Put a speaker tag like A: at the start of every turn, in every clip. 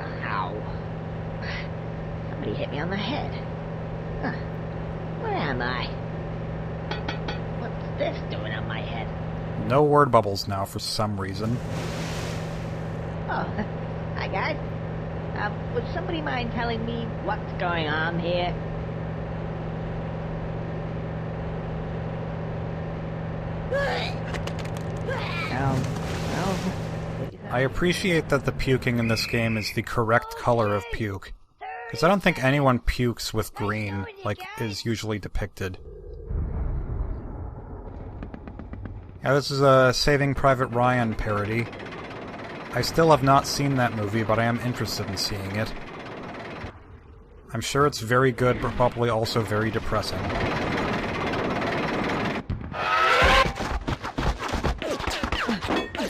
A: Ow. Somebody hit me on the head. Huh. Where am I? What's this doing on my head?
B: No word bubbles now for some reason.
A: Oh, hi guys. Would somebody mind telling me what's going on here?
B: I appreciate that the puking in this game is the correct color of puke, because I don't think anyone pukes with green, like is usually depicted. Yeah, this is a Saving Private Ryan parody. I still have not seen that movie, but I am interested in seeing it. I'm sure it's very good, but probably also very depressing.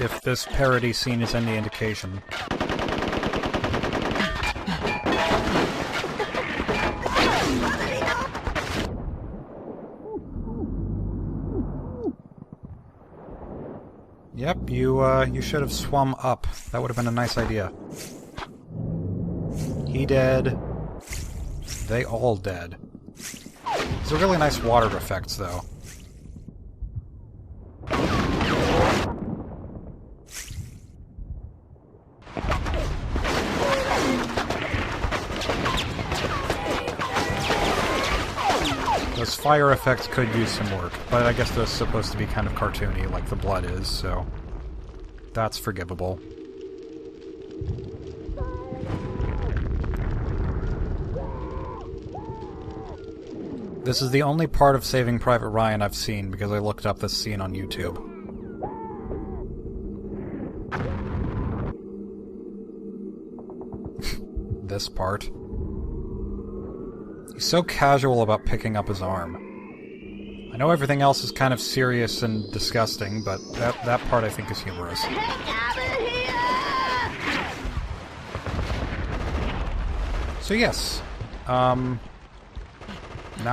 B: If this parody scene is any indication. Yep, you should have swum up. That would have been a nice idea. He dead. They all dead. These are really nice water effects, though. Those fire effects could use some work, but I guess they're supposed to be kind of cartoony, like the blood is, so that's forgivable. This is the only part of Saving Private Ryan I've seen because I looked up this scene on YouTube. This part. He's so casual about picking up his arm. I know everything else is kind of serious and disgusting, but that part I think is humorous. So yes, now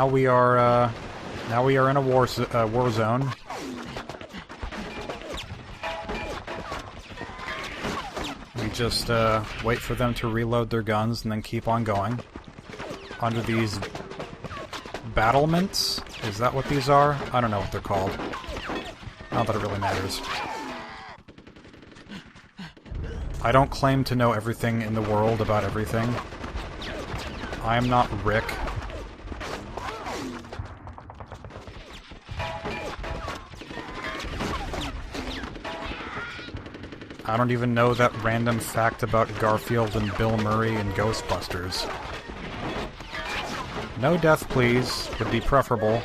B: we are in a war zone. We just wait for them to reload their guns and then keep on going. Under these battlements? Is that what these are? I don't know what they're called. Not that it really matters. I don't claim to know everything in the world about everything. I am not Rick. I don't even know that random fact about Garfield and Bill Murray and Ghostbusters. No death, please, would be preferable.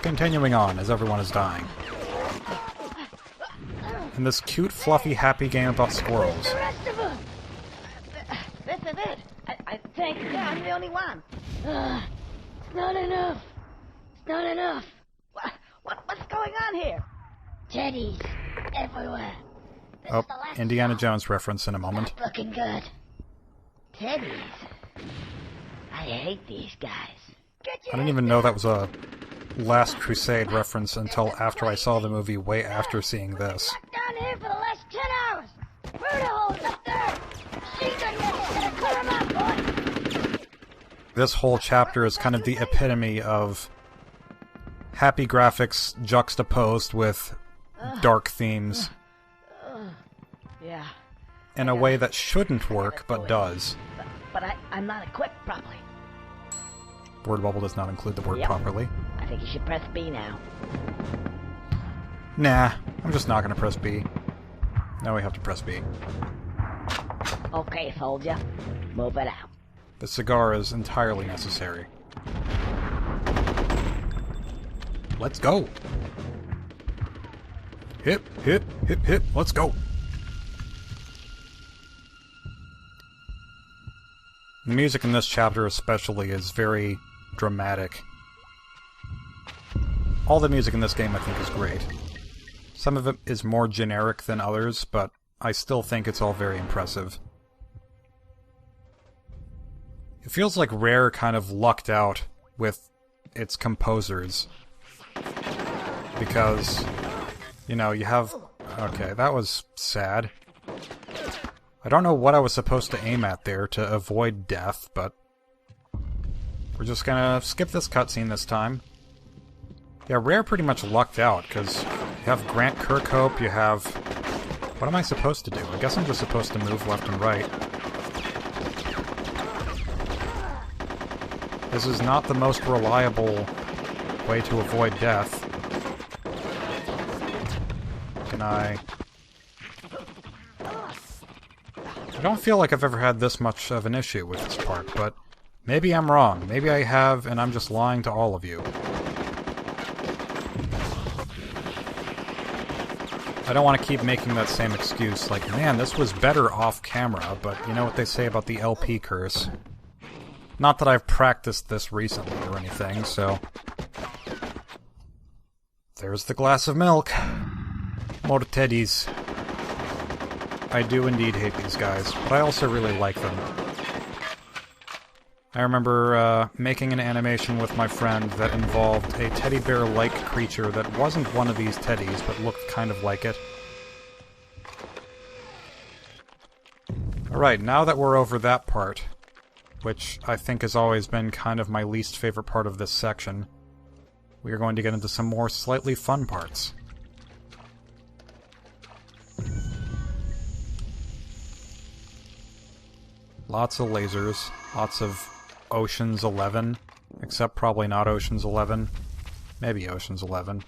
B: Continuing on, as everyone is dying. In this cute, fluffy, happy game about squirrels.
A: This is it. I think I'm the only one. It's not enough. It's not enough. What's going on here? Teddies everywhere.
B: Oh, Indiana Jones reference in a moment.
A: Not looking good. Teddies. I hate these guys.
B: I didn't even know that was a Last Crusade reference until after I saw the movie, way after seeing this.
A: Down here for the last 10 hours. Murder up there. She's gonna clear him out, boy.
B: This whole chapter is kind of the epitome of happy graphics juxtaposed with dark themes.
A: Yeah.
B: In a way that shouldn't work, but does.
A: But I'm not equipped properly.
B: Word bubble does not include the word properly.
A: I think you should press B now.
B: Nah, I'm just not gonna press B. Now we have to press B.
A: Okay, soldier. Move it out.
B: The cigar is entirely necessary. Let's go! Hip, hip, hip, hip, let's go! The music in this chapter especially is very dramatic. All the music in this game I think is great. Some of it is more generic than others, but I still think it's all very impressive. It feels like Rare kind of lucked out with its composers. Because, you know, you have Okay, that was sad. I don't know what I was supposed to aim at there to avoid death, but we're just gonna skip this cutscene this time. Yeah, Rare pretty much lucked out, because you have Grant Kirkhope, you have... What am I supposed to do? I guess I'm just supposed to move left and right. This is not the most reliable way to avoid death. Can I... I don't feel like I've ever had this much of an issue with this part, but maybe I'm wrong. Maybe I have, and I'm just lying to all of you. I don't want to keep making that same excuse, like, man, this was better off-camera, but you know what they say about the LP curse. Not that I've practiced this recently or anything, so... There's the glass of milk. More Tediz. I do indeed hate these guys, but I also really like them. I remember making an animation with my friend that involved a teddy bear-like creature that wasn't one of these teddies, but looked kind of like it. Alright, now that we're over that part, which I think has always been kind of my least favorite part of this section, we are going to get into some more slightly fun parts. Lots of lasers, lots of Ocean's 11, except probably not Ocean's 11. Maybe Ocean's 11.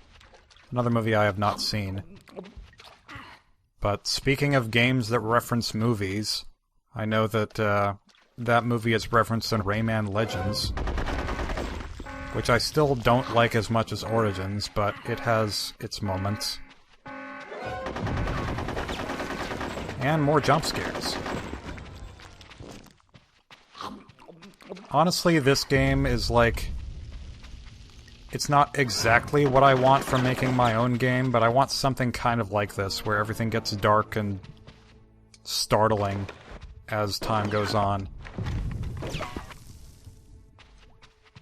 B: Another movie I have not seen. But speaking of games that reference movies, I know that that movie is referenced in Rayman Legends, which I still don't like as much as Origins, but it has its moments. And more jump scares. Honestly, this game is like... It's not exactly what I want from making my own game, but I want something kind of like this, where everything gets dark and startling as time goes on.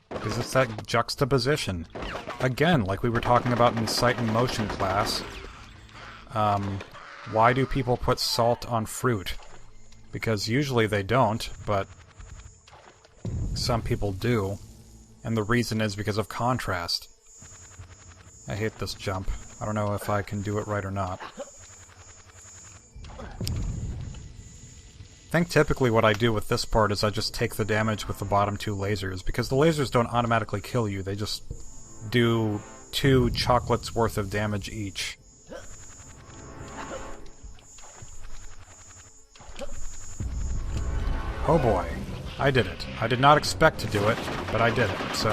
B: Because it's that juxtaposition. Again, like we were talking about in Sight and Motion class, why do people put salt on fruit? Because usually they don't, but some people do. And the reason is because of contrast. I hate this jump. I don't know if I can do it right or not. I think typically what I do with this part is I just take the damage with the bottom two lasers, because the lasers don't automatically kill you, they just do 2 chocolates worth of damage each. Oh boy. I did it. I did not expect to do it, but I did it, so...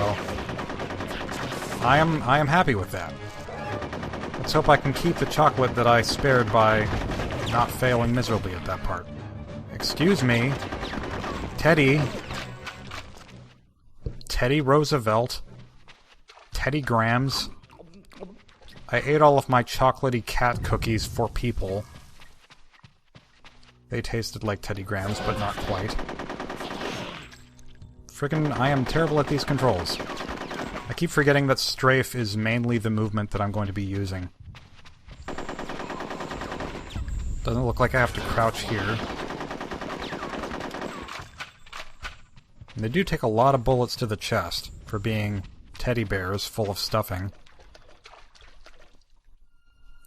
B: I am happy with that. Let's hope I can keep the chocolate that I spared by not failing miserably at that part. Excuse me. Teddy. Teddy Roosevelt. Teddy Grams. I ate all of my chocolatey cat cookies for people. They tasted like Teddy Grams, but not quite. Frickin' I am terrible at these controls. I keep forgetting that strafe is mainly the movement that I'm going to be using. Doesn't look like I have to crouch here. And they do take a lot of bullets to the chest for being teddy bears full of stuffing.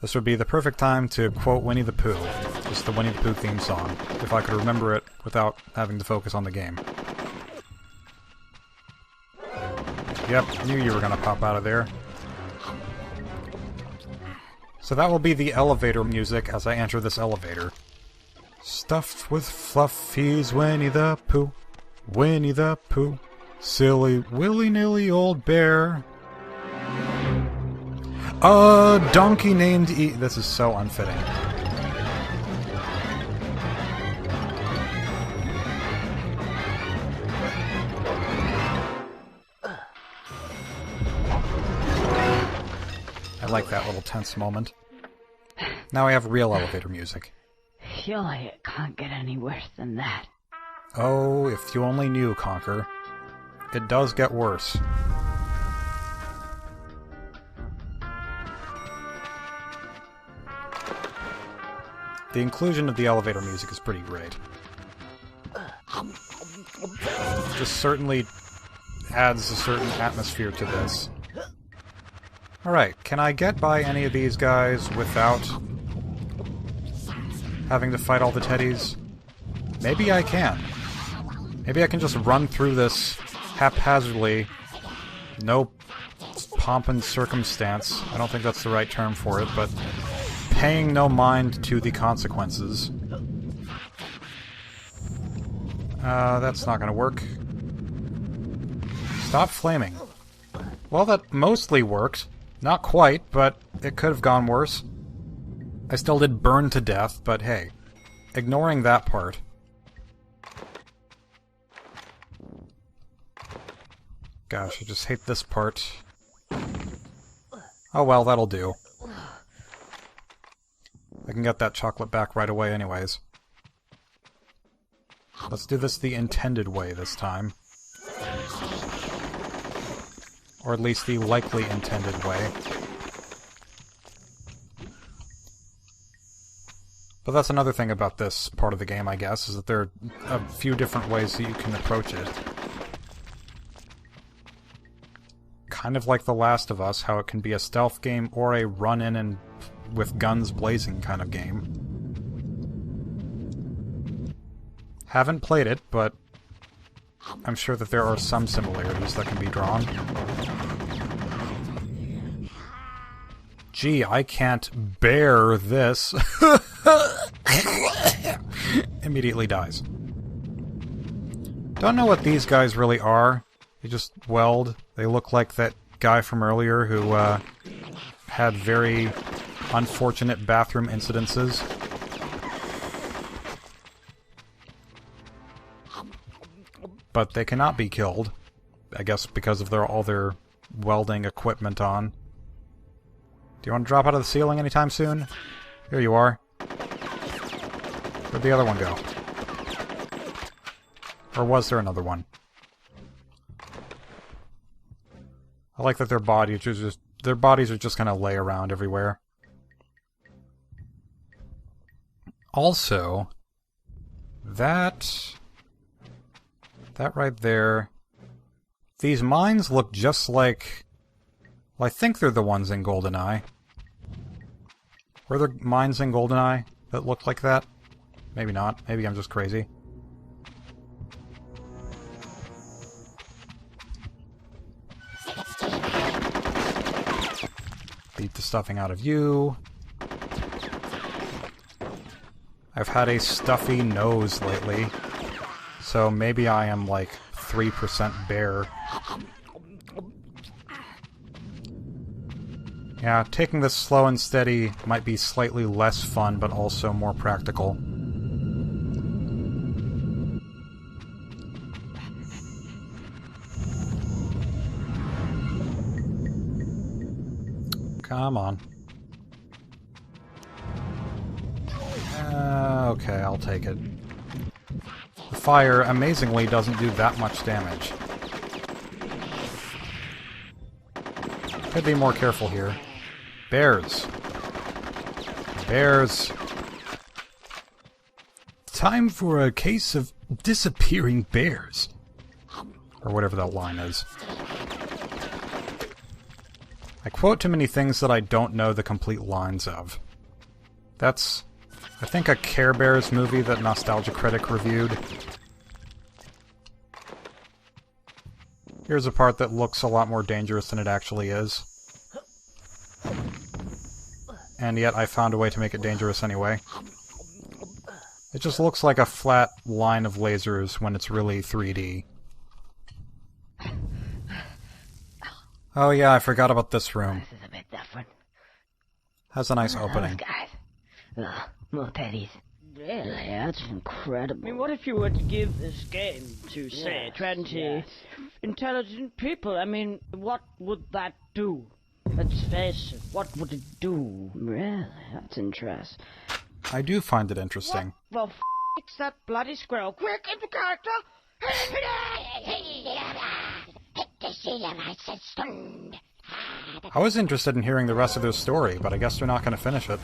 B: This would be the perfect time to quote Winnie the Pooh. It's the Winnie the Pooh theme song, if I could remember it without having to focus on the game. Yep, knew you were gonna pop out of there. So that will be the elevator music as I enter this elevator. Stuffed with fluffies, Winnie the Pooh. Winnie the Pooh. Silly, willy-nilly old bear. A donkey named This is so unfitting. I like that little tense moment. Now I have real elevator music.
A: Surely it can't get any worse than that.
B: Oh, if you only knew, Conker. It does get worse. The inclusion of the elevator music is pretty great. Just certainly adds a certain atmosphere to this. Alright, can I get by any of these guys without having to fight all the Tediz? Maybe I can. Maybe I can just run through this haphazardly. No pomp and circumstance. I don't think that's the right term for it, but paying no mind to the consequences. That's not gonna work. Stop flaming. Well, that mostly worked. Not quite, but it could have gone worse. I still did burn to death, but hey. Ignoring that part. Gosh, I just hate this part. Oh well, that'll do. I can get that chocolate back right away anyways. Let's do this the intended way this time. Or at least the likely intended way. But that's another thing about this part of the game, I guess, is that there are a few different ways that you can approach it. Kind of like The Last of Us, how it can be a stealth game or a run-in and with guns blazing kind of game. Haven't played it, but I'm sure that there are some similarities that can be drawn. Gee, I can't bear this. Immediately dies. Don't know what these guys really are. They just weld. They look like that guy from earlier who had very unfortunate bathroom incidences. But they cannot be killed. I guess because of all their welding equipment on. Do you want to drop out of the ceiling anytime soon? Here you are. Where'd the other one go? Or was there another one? I like that their bodies are just gonna lay around everywhere. Also, that right there, these mines look just like, well, I think they're the ones in GoldenEye. Were there mines in GoldenEye that looked like that? Maybe not. Maybe I'm just crazy. Beat the stuffing out of you. I've had a stuffy nose lately, so maybe I am like 3% bear. Yeah, taking this slow and steady might be slightly less fun, but also more practical. Come on. Okay, I'll take it. The fire, amazingly, doesn't do that much damage. Could be more careful here. Bears. Bears. Time for a case of disappearing bears. Or whatever that line is. I quote too many things that I don't know the complete lines of. That's, I think, a Care Bears movie that Nostalgia Critic reviewed. Here's a part that looks a lot more dangerous than it actually is. And yet I found a way to make it dangerous anyway. It just looks like a flat line of lasers when it's really 3D. Oh yeah, I forgot about this room.
A: This is a bit different.
B: Has a nice opening.
A: Guys. More Tediz. Really? That's incredible.
C: I mean, what if you were to give this game to, say, 20 intelligent people? I mean, what would that do? Let's face it, what would it do?
A: Really? That's interesting.
B: I do find it interesting.
C: What the it's that bloody squirrel. Quick, into character!
B: I was interested in hearing the rest of their story, but I guess they're not going to finish it.